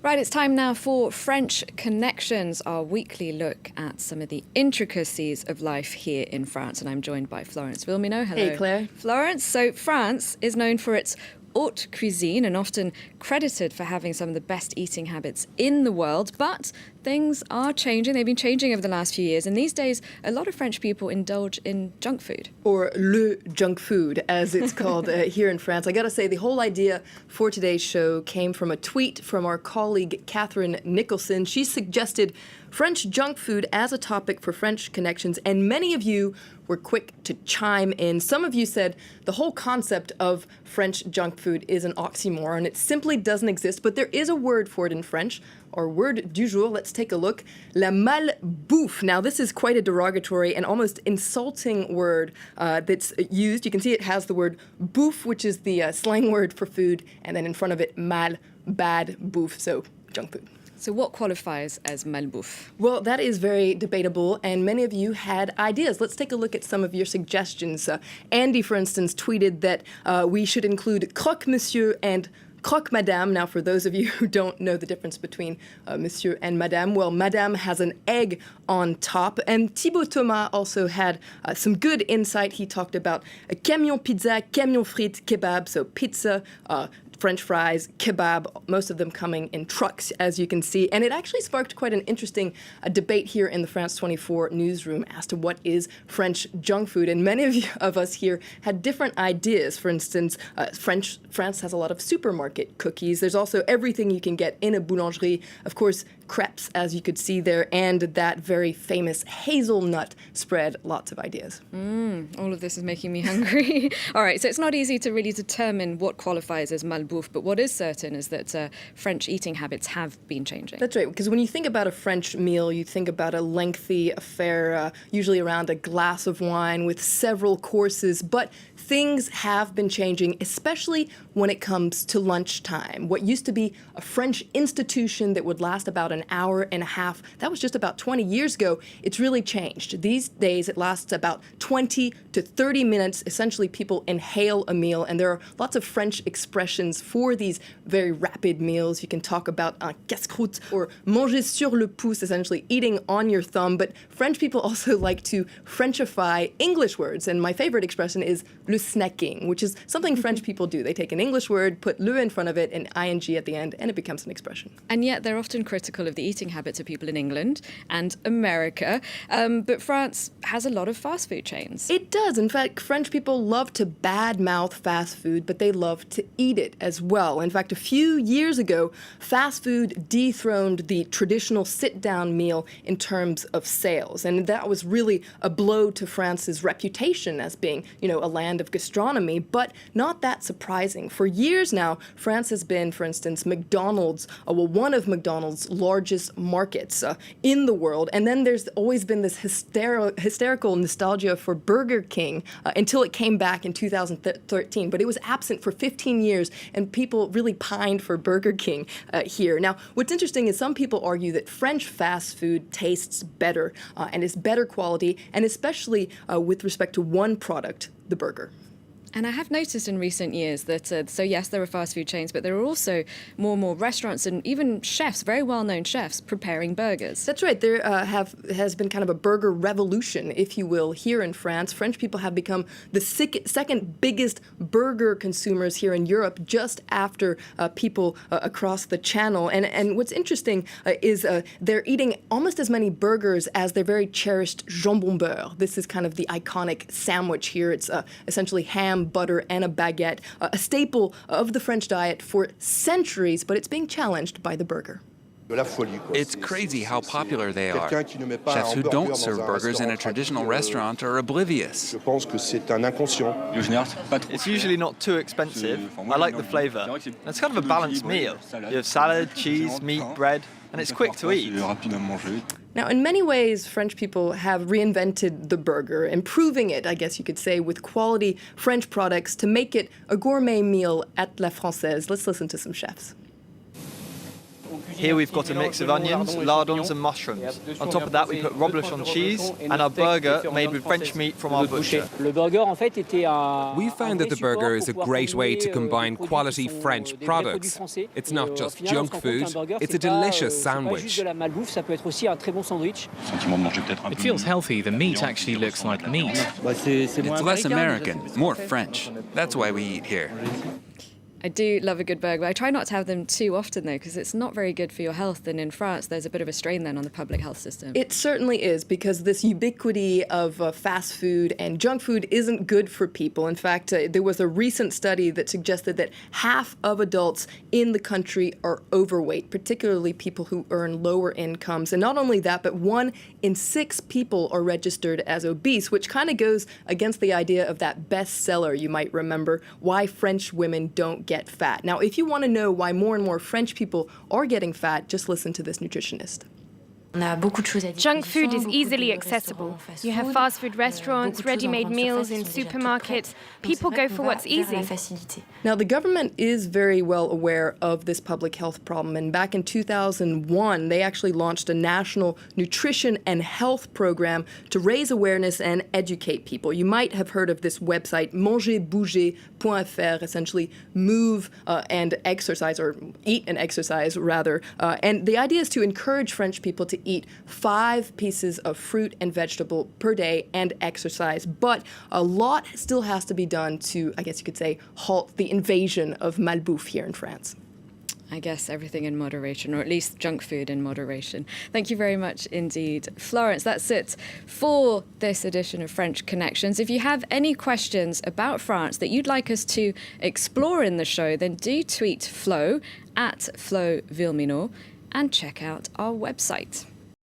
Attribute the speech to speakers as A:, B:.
A: Right, it's time now for French Connections, our weekly look at some of the intricacies of life here in France. And I'm joined by Florence Vilmino. Hello.
B: Hey, Claire.
A: Florence, so France is known for its haute cuisine and often credited for having some of the best eating habits in the world. But things are changing. They've been changing over the last few years. And these days, a lot of French people indulge in junk food.
B: Or le junk food, as it's called here in France. I gotta say, the whole idea for today's show came from a tweet from our colleague Catherine Nicholson. She suggested French junk food as a topic for French Connections, and many of you were quick to chime in. Some of you said the whole concept of French junk food is an oxymoron. It simply doesn't exist, but there is a word for it in French. Our word du jour, let's take a look, la malbouffe. Now, this is quite a derogatory and almost insulting word that's used. You can see it has the word bouffe, which is the slang word for food, and then in front of it, mal, bad, bouffe, so junk food.
A: So what qualifies as malbouffe?
B: Well, that is very debatable, and many of you had ideas. Let's take a look at some of your suggestions. Andy, for instance, tweeted that we should include croque monsieur and croque madame. Now, for those of you who don't know the difference between monsieur and madame, well, madame has an egg on top. And Thibaut Thomas also had some good insight. He talked about a camion pizza, camion frites, kebab, so pizza, French fries, kebab, most of them coming in trucks, as you can see. And it actually sparked quite an interesting debate here in the France 24 newsroom as to what is French junk food. And many of us here had different ideas. For instance, France has a lot of supermarket cookies. There's also everything you can get in a boulangerie. Of course, crepes, as you could see there, and that very famous hazelnut spread. Lots of ideas.
A: All of this is making me hungry. All right, so it's not easy to really determine what qualifies as malbouffe, but what is certain is that French eating habits have been changing.
B: That's right, because when you think about a French meal, you think about a lengthy affair, usually around a glass of wine with several courses, but things have been changing, especially when it comes to lunchtime. What used to be a French institution that would last about an hour and a half, that was just about 20 years ago. It's really changed. These days, it lasts about 20 to 30 minutes. Essentially, people inhale a meal, and there are lots of French expressions for these very rapid meals. You can talk about un casse-croûte or manger sur le pouce, essentially eating on your thumb. But French people also like to Frenchify English words, and my favorite expression is le snacking, which is something French people do. They take an English word, put le in front of it, and ing at the end, and it becomes an expression.
A: And yet they're often critical of the eating habits of people in England and America. But France has a lot of fast food chains.
B: It does. In fact, French people love to badmouth fast food, but they love to eat it as well. In fact, a few years ago, fast food dethroned the traditional sit-down meal in terms of sales. And that was really a blow to France's reputation as being, a land of gastronomy, but not that surprising. For years now, France has been, for instance, McDonald's, one of McDonald's largest markets in the world. And then there's always been this hysterical nostalgia for Burger King until it came back in 2013. But it was absent for 15 years, and people really pined for Burger King here. Now, what's interesting is some people argue that French fast food tastes better and is better quality, and especially with respect to one product, the burger.
A: And I have noticed in recent years that, so yes, there are fast food chains, but there are also more and more restaurants and even chefs, very well-known chefs, preparing burgers.
B: That's right. There has been kind of a burger revolution, if you will, here in France. French people have become the second biggest burger consumers here in Europe, just after people across the channel. And what's interesting is they're eating almost as many burgers as their very cherished jambon beurre. This is kind of the iconic sandwich here. It's essentially ham, butter, and a baguette, a staple of the French diet for centuries, but it's being challenged by the burger.
C: It's crazy how popular they are. Chefs who don't serve burgers in a traditional restaurant are oblivious.
D: It's usually not too expensive. I like the flavor. It's kind of a balanced meal. You have salad, cheese, meat, bread, and it's quick to eat.
B: Now, in many ways, French people have reinvented the burger, improving it, I guess you could say, with quality French products to make it a gourmet meal at la française. Let's listen to some chefs.
D: Here we've got a mix of onions, lardons and mushrooms. On top of that we put reblochon cheese and our burger made with French meat from our butcher.
E: We found that the burger is a great way to combine quality French products. It's not just junk food, it's a delicious sandwich.
F: It feels healthy. The meat actually looks like meat.
C: It's less American, more French. That's why we eat here.
A: I do love a good burger, but I try not to have them too often, though, because it's not very good for your health. And in France, there's a bit of a strain then on the public health system.
B: It certainly is, because this ubiquity of fast food and junk food isn't good for people. In fact, there was a recent study that suggested that half of adults in the country are overweight, particularly people who earn lower incomes. And not only that, but 1 in 6 people are registered as obese, which kind of goes against the idea of that bestseller you might remember, Why French Women Don't Get Fat. Now, if you want to know why more and more French people are getting fat, just listen to this nutritionist.
G: Junk food is easily accessible. You have fast food restaurants, ready-made meals in supermarkets. People go for what's easy.
B: Now, the government is very well aware of this public health problem, and back in 2001, they actually launched a national nutrition and health program to raise awareness and educate people. You might have heard of this website, mangerbouger.fr, essentially move and exercise, or eat and exercise, rather. And the idea is to encourage French people to eat 5 pieces of fruit and vegetable per day and exercise. But a lot still has to be done to, I guess you could say, halt the invasion of Malbouffe here in France.
A: I guess everything in moderation, or at least junk food in moderation. Thank you very much indeed, Florence. That's it for this edition of French Connections. If you have any questions about France that you'd like us to explore in the show, then do tweet Flo at Flo Villemino and check out our website.